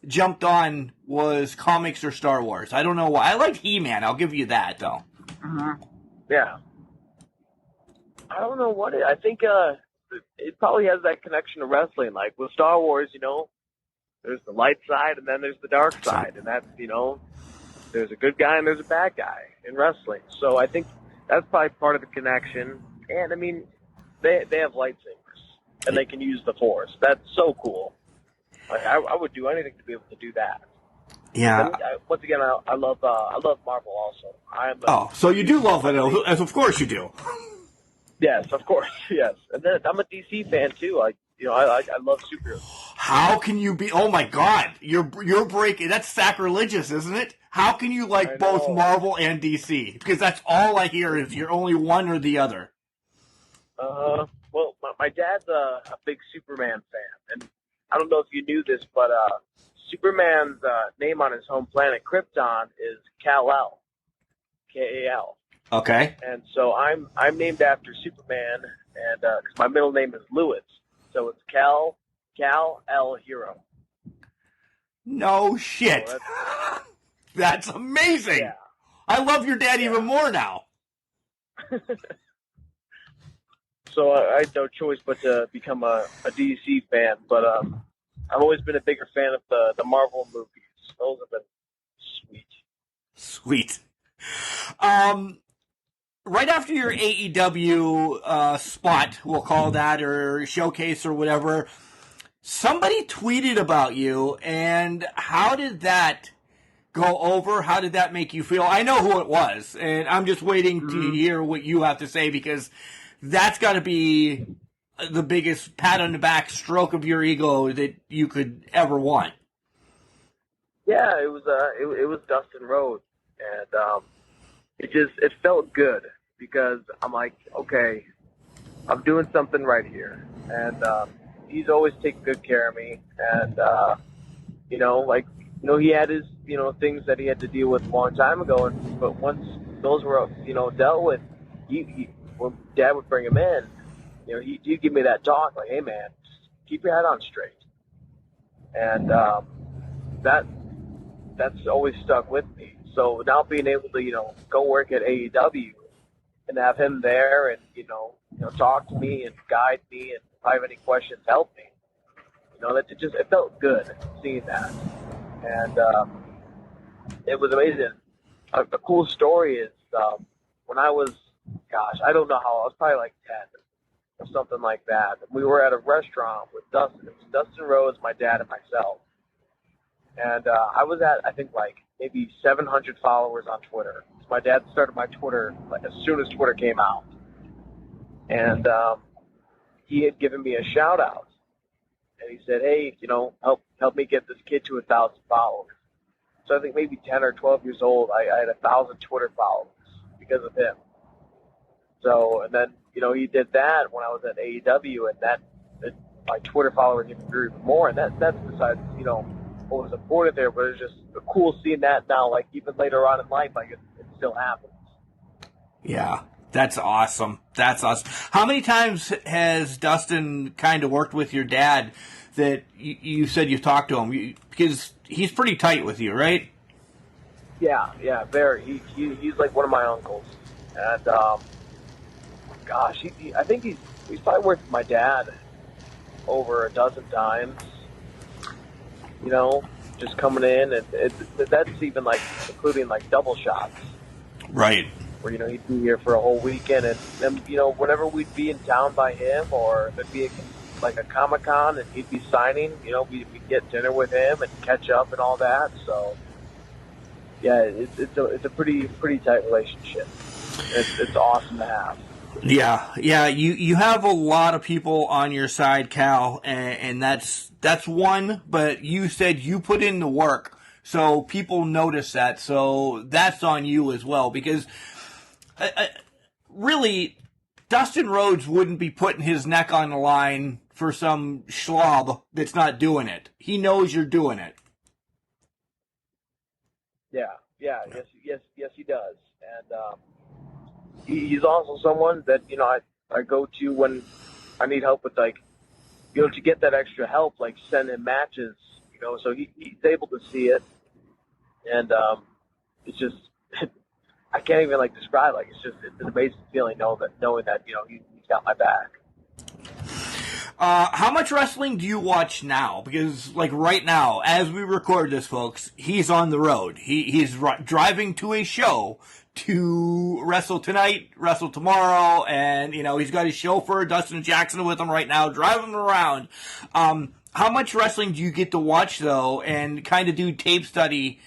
Speaker 3: jumped on was comics or Star Wars. I don't know why. I like He-Man. I'll give you that, though.
Speaker 8: Mm-hmm. Yeah. I don't know what I think it probably has that connection to wrestling. Like with Star Wars, you know, there's the light side and then there's the dark side. And that's, you know, there's a good guy and there's a bad guy in wrestling. So I think that's probably part of the connection. And, I mean, they have lightsabers and they can use the Force. That's so cool. Like, I would do anything to be able to do that.
Speaker 3: Yeah.
Speaker 8: And, once again, I love Marvel also.
Speaker 3: So you do love it, as of course you do.
Speaker 8: Yes, of course, yes. And then I'm a DC fan too. I love superheroes.
Speaker 3: How can you be? Oh my God, you're breaking. That's sacrilegious, isn't it? How can you like both Marvel and DC? Because that's all I hear is you're only one or the other.
Speaker 8: Well, my dad's a big Superman fan, and I don't know if you knew this, but Superman's name on his home planet, Krypton, is Kal-El, K-A-L.
Speaker 3: Okay.
Speaker 8: And so I'm named after Superman, and because my middle name is Lewis, so it's Kal Herro.
Speaker 3: No shit. So that's amazing. Yeah. I love your dad even more now.
Speaker 8: So I had no choice but to become a DC fan, but I've always been a bigger fan of the Marvel movies. Those have been sweet.
Speaker 3: Right after your AEW spot, we'll call that, or showcase or whatever, somebody tweeted about you, and how did that go over? How did that make you feel? I know who it was, and I'm just waiting to hear what you have to say, because that's got to be the biggest pat on the back stroke of your ego that you could ever want.
Speaker 8: Yeah, it was Dustin Rhodes, and it felt good because I'm like, okay, I'm doing something right here, and he's always taken good care of me, and he had his things that he had to deal with a long time ago, but once those were dealt with, he when Dad would bring him in, he'd give me that talk like, hey man, just keep your head on straight, and that's always stuck with me. So now being able to, go work at AEW and have him there and, talk to me and guide me, and if I have any questions, help me. It felt good seeing that. And it was amazing. A cool story is when I was, I don't know how, I was probably like 10 or something like that. We were at a restaurant with Dustin. It was Dustin Rhodes, my dad, and myself. And I was at, I think, maybe 700 followers on Twitter. So my dad started my Twitter as soon as Twitter came out. and he had given me a shout out, and he said, "Hey, help me get this kid to 1,000 followers." So I think maybe 10 or 12 years old, I had 1,000 Twitter followers because of him. So, and then he did that when I was at AEW, and my Twitter followers even grew even more, and that's besides what was important there, but it's just cool seeing that now, like even later on in life, like it still happens.
Speaker 3: Yeah, that's awesome. That's awesome. How many times has Dustin kind of worked with your dad that you said you've talked to him? Because he's pretty tight with you, right?
Speaker 8: Yeah, very. He's like one of my uncles, and gosh, I think he's probably worked with my dad over a dozen times. Just coming in, and that's even like including like double shots.
Speaker 3: Right.
Speaker 8: Where he'd be here for a whole weekend, and then whenever we'd be in town by him, or there'd be like a Comic-Con and he'd be signing, we'd get dinner with him and catch up and all that. So yeah, it's a pretty tight relationship. It's awesome to have.
Speaker 3: Yeah. You have a lot of people on your side, Kal, and that's one. But you said you put in the work, so people notice that. So that's on you as well, because really, Dustin Rhodes wouldn't be putting his neck on the line for some schlob that's not doing it. He knows you're doing it.
Speaker 8: Yeah, yes, he does, and he's also someone that I go to when I need help with to get that extra help, like send him matches, so he's able to see it, and it's just I can't even describe it's an amazing feeling knowing that he's got my back.
Speaker 3: How much wrestling do you watch now? Because, right now, as we record this, folks, he's on the road. He's driving to a show to wrestle tonight, wrestle tomorrow, and, he's got his chauffeur, Dustin Jackson, with him right now, driving him around. How much wrestling do you get to watch, though, and kind of do tape study?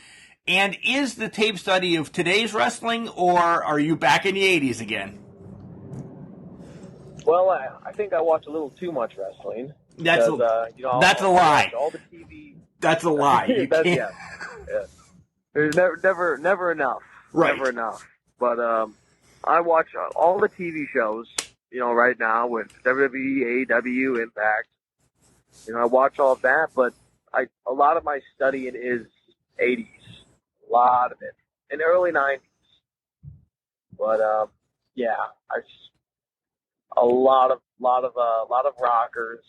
Speaker 3: And is the tape study of today's wrestling, or are you back in the 80s again?
Speaker 8: Well, I think I watch a little too much wrestling.
Speaker 3: That's
Speaker 8: that's
Speaker 3: a lie.
Speaker 8: All the TV.
Speaker 3: That's a lie. You can't.
Speaker 8: Yeah. There's never enough.
Speaker 3: Right.
Speaker 8: Never enough. But I watch all the TV shows. Right now with WWE, AEW, Impact. I watch all of that, but a lot of my studying is 80s. A lot of it, in the early 90s. But a lot of rockers,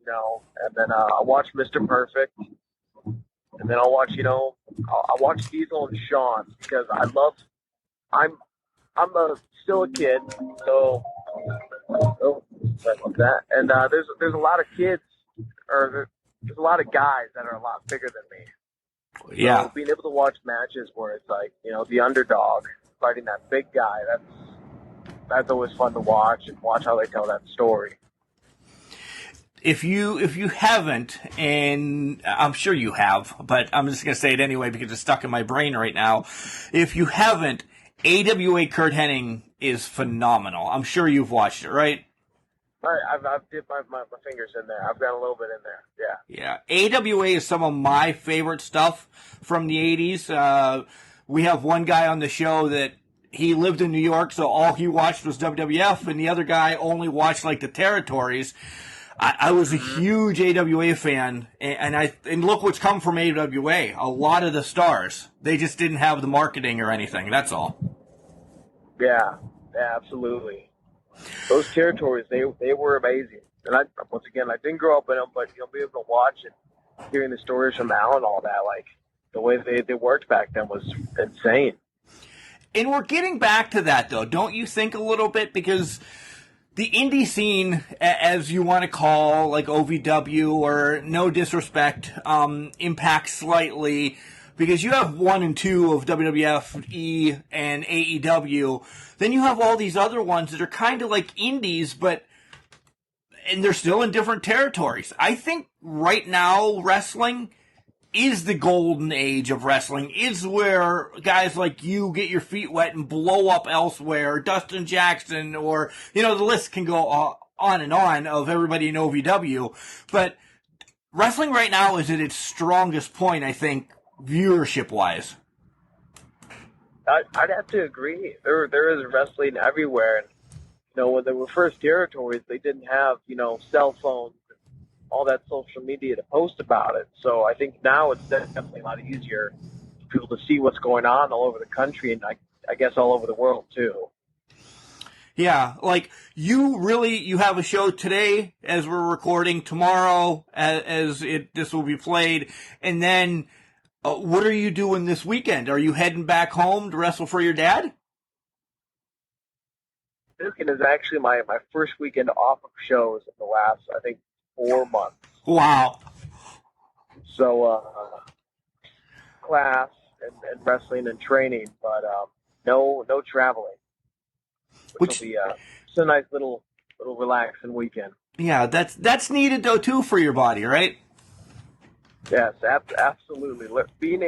Speaker 8: and then I watch Mr. Perfect, and then I'll watch I watch Diesel and Shawn because I'm still a kid, so sorry about that. And there's a lot of kids, or there's a lot of guys that are a lot bigger than me.
Speaker 3: Yeah.
Speaker 8: So being able to watch matches where it's the underdog fighting that big guy, that's always fun to watch, and watch how they tell that story.
Speaker 3: If you haven't, and I'm sure you have, but I'm just going to say it anyway because it's stuck in my brain right now. If you haven't, AWA Kurt Hennig is phenomenal. I'm sure you've watched it, right?
Speaker 8: I've dipped my fingers in there. I've got a little bit in there, yeah.
Speaker 3: Yeah. AWA is some of my favorite stuff from the 80s. We have one guy on the show that he lived in New York, so all he watched was WWF, and the other guy only watched the territories. I was a huge AWA fan, and look what's come from AWA. A lot of the stars, they just didn't have the marketing or anything. That's all.
Speaker 8: Yeah, absolutely. Those territories, they were amazing. And I didn't grow up in them, but being able to watch and hearing the stories from Al and all that, the way they worked back then was insane.
Speaker 3: And we're getting back to that, though, don't you think, a little bit? Because the indie scene, as you want to call, OVW, or no disrespect, Impact slightly, because you have 1 and 2 of WWF, E, and AEW. Then you have all these other ones that are kind of like indies, and they're still in different territories. I think right now, wrestling is the golden age of wrestling, is where guys like you get your feet wet and blow up elsewhere, Dustin Jackson, or, the list can go on and on of everybody in OVW. But wrestling right now is at its strongest point, I think, viewership-wise.
Speaker 8: I'd have to agree. There is wrestling everywhere. And, when they were first territories, they didn't have, cell phones, all that social media to post about it. So I think now it's definitely a lot easier for people to see what's going on all over the country, and I guess all over the world too.
Speaker 3: Yeah, like you have a show today as we're recording, tomorrow this will be played, and then what are you doing this weekend? Are you heading back home to wrestle for your dad?
Speaker 8: This weekend is actually my first weekend off of shows in the last, I think, 4 months.
Speaker 3: Wow.
Speaker 8: So, class and wrestling and training, but no traveling. Which will be it's a nice little relaxing weekend.
Speaker 3: Yeah, that's needed though too for your body, right?
Speaker 8: Yes, absolutely. Being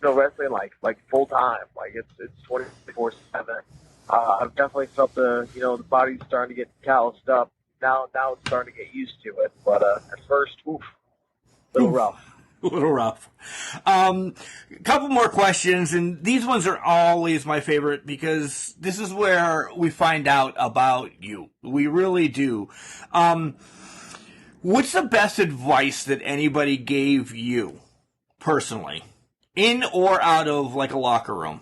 Speaker 8: wrestling like full time, like it's 24/7. I've definitely felt the body's starting to get calloused up. Now it's starting to get used to it, but at first, a little rough.
Speaker 3: A little rough. Couple more questions, and these ones are always my favorite because this is where we find out about you. We really do. What's the best advice that anybody gave you, personally, in or out of like a locker room?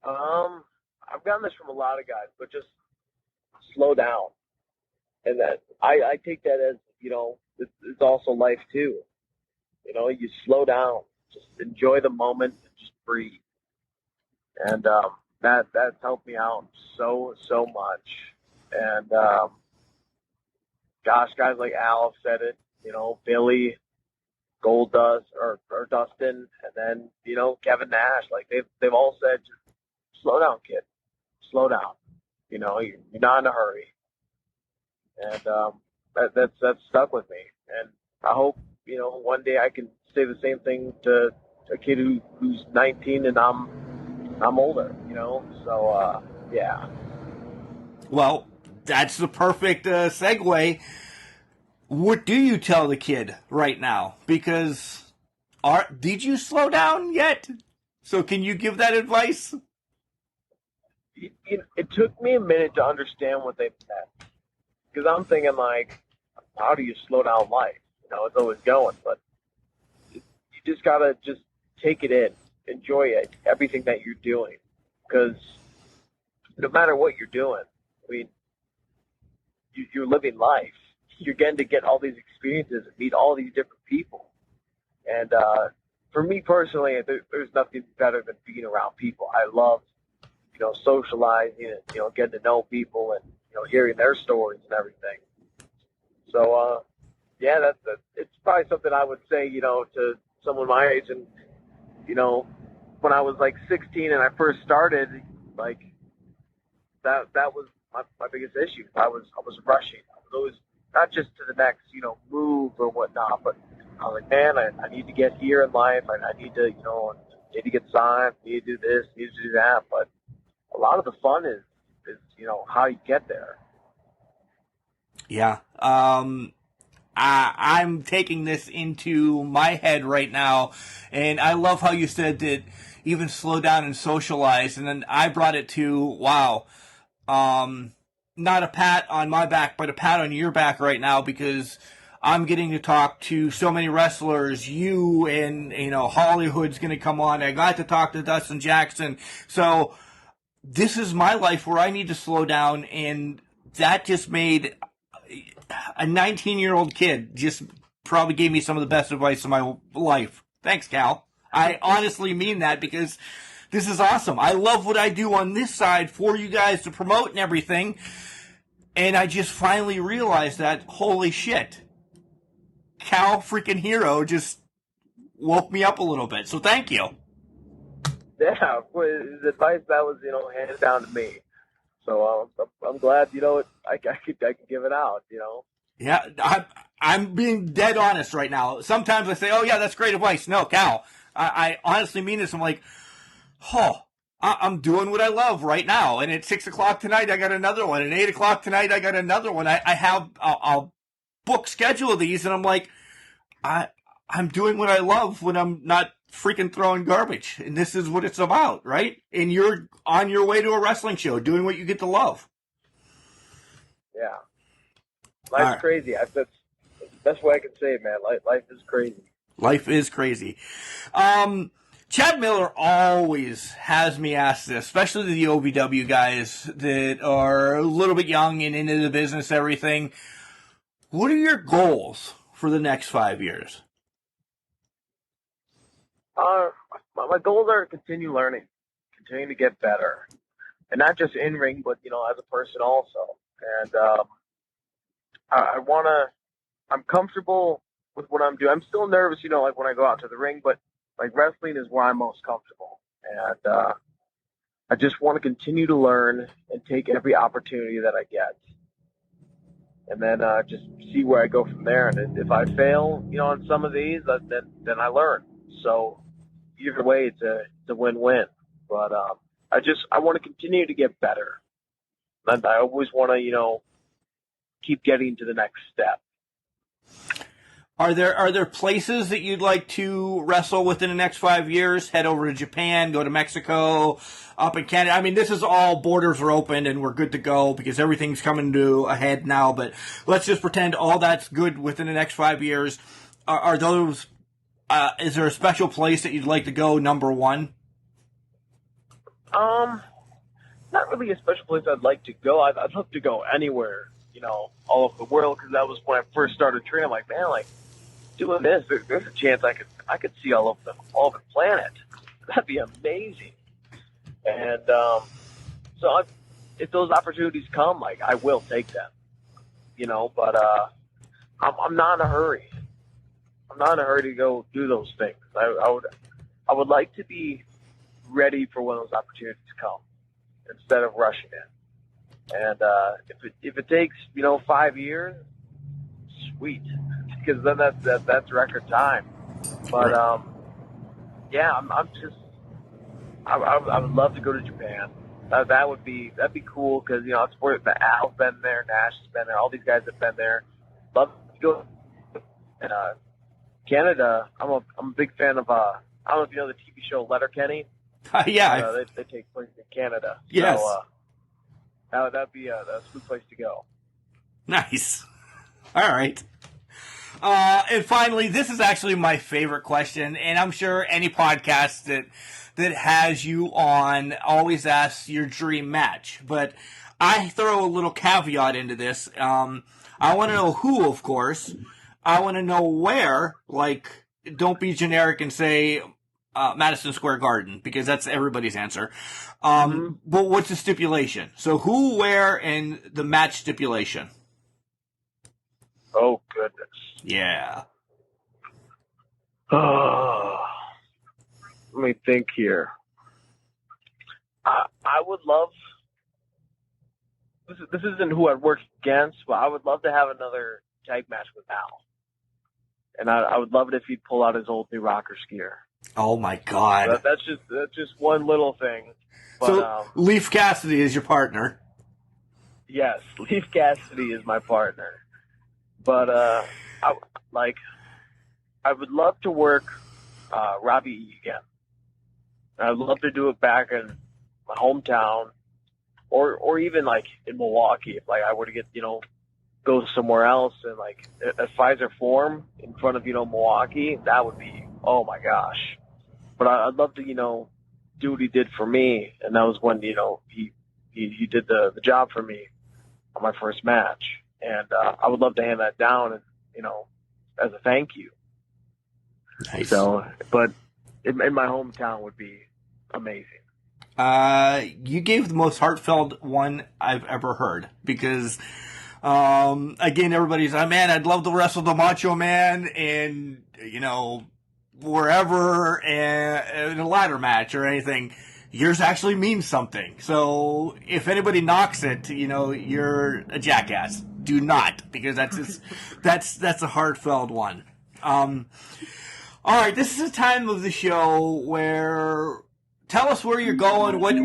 Speaker 8: I've gotten this from a lot of guys, but just slow down. And that I take that as, it's also life too. You slow down, just enjoy the moment, and just breathe. And that's helped me out so much. And gosh, guys like Al have said it, Billy, Goldust, or Dustin, and then Kevin Nash, like they've all said, just slow down, kid, slow down. You're not in a hurry. And that's stuck with me. And I hope, one day I can say the same thing to a kid who's 19 and I'm older, So, yeah.
Speaker 3: Well, that's the perfect segue. What do you tell the kid right now? Because did you slow down yet? So can you give that advice?
Speaker 8: It took me a minute to understand what they meant. Because I'm thinking, like, how do you slow down life? It's always going, but you just got to just take it in, enjoy it, everything that you're doing. Because no matter what you're doing, I mean, you're living life. You're getting to get all these experiences and meet all these different people. And for me personally, there's nothing better than being around people. I love, socializing and, getting to know people and, hearing their stories and everything. So, yeah, it's probably something I would say, to someone my age. And, when I was like 16 and I first started, like that was my biggest issue. I was rushing. I was always, not just to the next, move or whatnot, but I was like, man, I need to get here in life. I need to, need to get signed, need to do this, need to do that. But a lot of the fun is how you get there.
Speaker 3: Yeah. I'm taking this into my head right now, and I love how you said that even slow down and socialize, and then I brought it to, wow, not a pat on my back, but a pat on your back right now, because I'm getting to talk to so many wrestlers. You and, Hollywood's going to come on. I got to talk to Dustin Jackson. So this is my life where I need to slow down, and that just made a 19-year-old kid just probably gave me some of the best advice of my life. Thanks, Cal. I honestly mean that, because this is awesome. I love what I do on this side for you guys to promote and everything. And I just finally realized that, holy shit, Kal freaking Herro just woke me up a little bit. So thank you.
Speaker 8: Yeah, his advice that was, handed down to me. So I'm glad, I can give it out,
Speaker 3: Yeah, I'm being dead honest right now. Sometimes I say, oh, yeah, that's great advice. No, Cal, I honestly mean this. I'm like, I'm doing what I love right now. And at 6 o'clock tonight, I got another one. At 8 o'clock tonight, I got another one. I'll book schedule these, and I'm like, I'm doing what I love when I'm not freaking throwing garbage. And this is what it's about, right? And you're on your way to a wrestling show, doing what you get to love.
Speaker 8: Yeah. Life's crazy. That's the best way I can say it, man. Life is crazy.
Speaker 3: Life is crazy. Chad Miller always has me ask this, especially the OVW guys that are a little bit young and into the business, everything. What are your goals for the next 5 years?
Speaker 8: My goals are to continue learning, continue to get better, and not just in ring, but as a person also. And I'm comfortable with what I'm doing. I'm still nervous, like when I go out to the ring, but like wrestling is where I'm most comfortable. And I just want to continue to learn and take every opportunity that I get. And then just see where I go from there. And if I fail, on some of these, then I learn. So either way, it's a win-win. But I want to continue to get better. And I always want to, keep getting to the next step.
Speaker 3: Are there places that you'd like to wrestle within the next 5 years? Head over to Japan, go to Mexico, up in Canada. I mean, this is all borders are open and we're good to go because everything's coming to a head now. But let's just pretend all that's good within the next 5 years. Are those? Is there a special place that you'd like to go? Number one.
Speaker 8: Not really a special place I'd like to go. I'd love to go anywhere, all over the world, because that was when I first started training. I'm like, man, like doing this, there's a chance I could see all of the planet. That'd be amazing. And so if those opportunities come, like I will take them, But I'm not in a hurry. I'm not in a hurry to go do those things. I would like to be ready for when those opportunities come, instead of rushing it. And if it takes 5 years, sweet, because then that's record time. But yeah, I would love to go to Japan. That'd be cool, because it's where Al's been there, Nash has been there, all these guys have been there. Love to go. And Canada, I'm a big fan of. I don't know if you know the TV show Letterkenny.
Speaker 3: Yeah,
Speaker 8: they take place in Canada.
Speaker 3: Yes.
Speaker 8: So, that'd be a good place to go.
Speaker 3: Nice. All right. And finally, this is actually my favorite question, and I'm sure any podcast that has you on always asks your dream match. But I throw a little caveat into this. I want to know who, of course. I want to know where. Like, don't be generic and say Madison Square Garden, because that's everybody's answer. But what's the stipulation? So who, where, and the match stipulation.
Speaker 8: Oh, goodness.
Speaker 3: Yeah.
Speaker 8: Oh, let me think here. I would love. This isn't who I'd work against, but I would love to have another tag match with Al. And I would love it if he'd pull out his old New Rocker skier.
Speaker 3: Oh my God.
Speaker 8: That's just one little thing. But,
Speaker 3: so Leaf Cassidy is your partner.
Speaker 8: Yes, Leaf Cassidy is my partner. But I would love to work Robbie E again. I'd love to do it back in my hometown, or even like in Milwaukee. If like I were to get go somewhere else and like a Pfizer Forum in front of Milwaukee, that would be, oh my gosh. But I'd love to do what he did for me, and that was when he did the job for me on my first match, and I would love to hand that down and as a thank you.
Speaker 3: Nice.
Speaker 8: So, but in my hometown would be amazing.
Speaker 3: You gave the most heartfelt one I've ever heard, because again, everybody's like, man, I'd love to wrestle the Macho Man and wherever in a ladder match or anything. Yours actually means something. So if anybody knocks it, you're a jackass. do not, because that's a heartfelt one. All right, this is a time of the show where tell us where you're going. What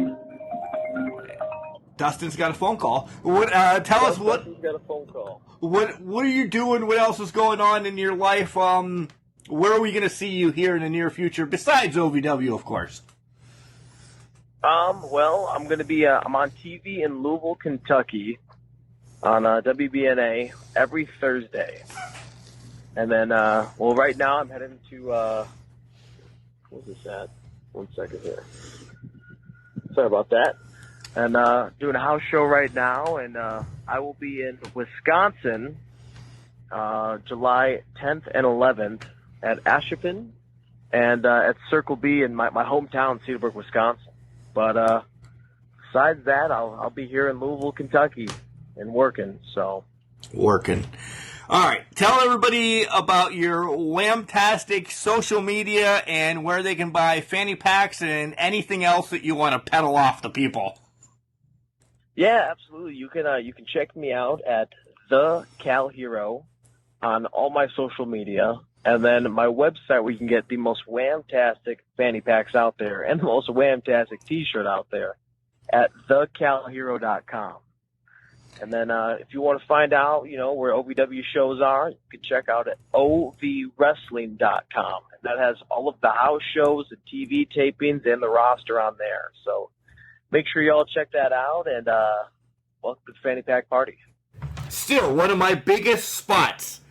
Speaker 3: Dustin's got a phone call. Tell us what.
Speaker 8: Dustin's got a phone call.
Speaker 3: What are you doing? What else is going on in your life? Where are we going to see you here in the near future besides OVW, of course?
Speaker 8: Well, I'm going to be, I'm on TV in Louisville, Kentucky on WBNA every Thursday. And then, well, right now I'm heading to, what's this at? 1 second here. Sorry about that. And doing a house show right now, and I will be in Wisconsin July 10th and 11th at Ashippun and at Circle B in my hometown, Cedarburg, Wisconsin. But besides that, I'll be here in Louisville, Kentucky, and working. So
Speaker 3: working. All right, tell everybody about your Whamtastic social media and where they can buy fanny packs and anything else that you want to peddle off to people.
Speaker 8: Yeah, absolutely. You can check me out at the Kal Herro on all my social media, and then my website where you can get the most Whamtastic fanny packs out there and the most Whamtastic T-shirt out there at thekalherro.com. And then if you want to find out, where OVW shows are, you can check out at ovwrestling.com. And that has all of the house shows, the TV tapings, and the roster on there. So make sure you all check that out, and welcome to the Fanny Pack Party.
Speaker 3: Still, one of my biggest spots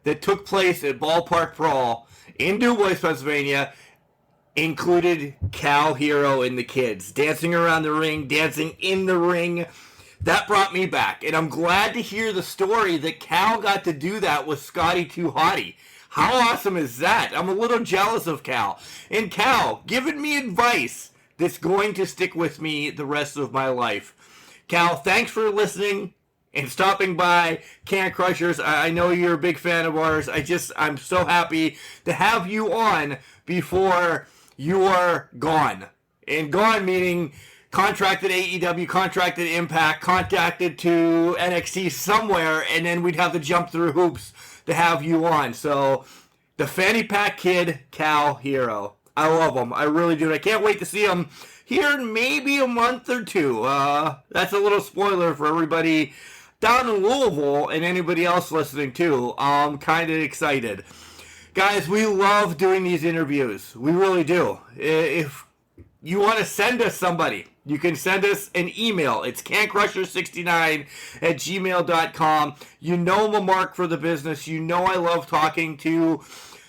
Speaker 3: that took place at Ballpark Brawl in DuBois, Pennsylvania, included Kal Herro and the kids dancing around the ring, dancing in the ring. That brought me back, and I'm glad to hear the story that Kal got to do that with Scotty 2 Hotty. How awesome is that? I'm a little jealous of Kal. And Kal, giving me advice that's going to stick with me the rest of my life. Kal, thanks for listening and stopping by Can Crushers. I know you're a big fan of ours. I'm so happy to have you on before you are gone. And gone meaning contracted AEW, contracted Impact, contacted to NXT somewhere, and then we'd have to jump through hoops to have you on. So, the Fanny Pack Kid, Kal Herro. I love him. I really do. I can't wait to see him here in maybe a month or two. That's a little spoiler for everybody down in Louisville and anybody else listening too. I'm kind of excited. Guys, we love doing these interviews. We really do. If you want to send us somebody, you can send us an email. It's cancrusher69@gmail.com. You know I'm a mark for the business. You know I love talking to,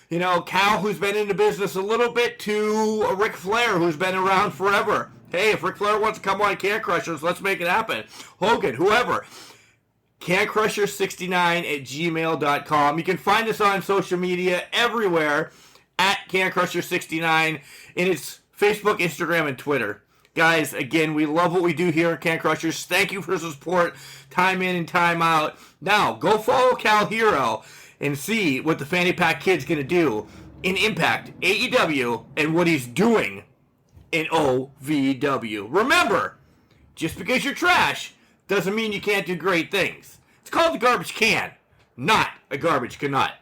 Speaker 3: Kal, who's been in the business a little bit, to Ric Flair, who's been around forever. Hey, if Ric Flair wants to come on Can Crushers, let's make it happen. Hogan, whoever. cancrusher69@gmail.com. You can find us on social media everywhere at cancrusher69, and it's Facebook, Instagram, and Twitter. Guys, again, we love what we do here at Can Crushers. Thank you for the support, time in and time out. Now, go follow Kal Herro and see what the Fanny Pack Kid's going to do in Impact, AEW, and what he's doing in OVW. Remember, just because you're trash doesn't mean you can't do great things. It's called the garbage can, not a garbage cannot.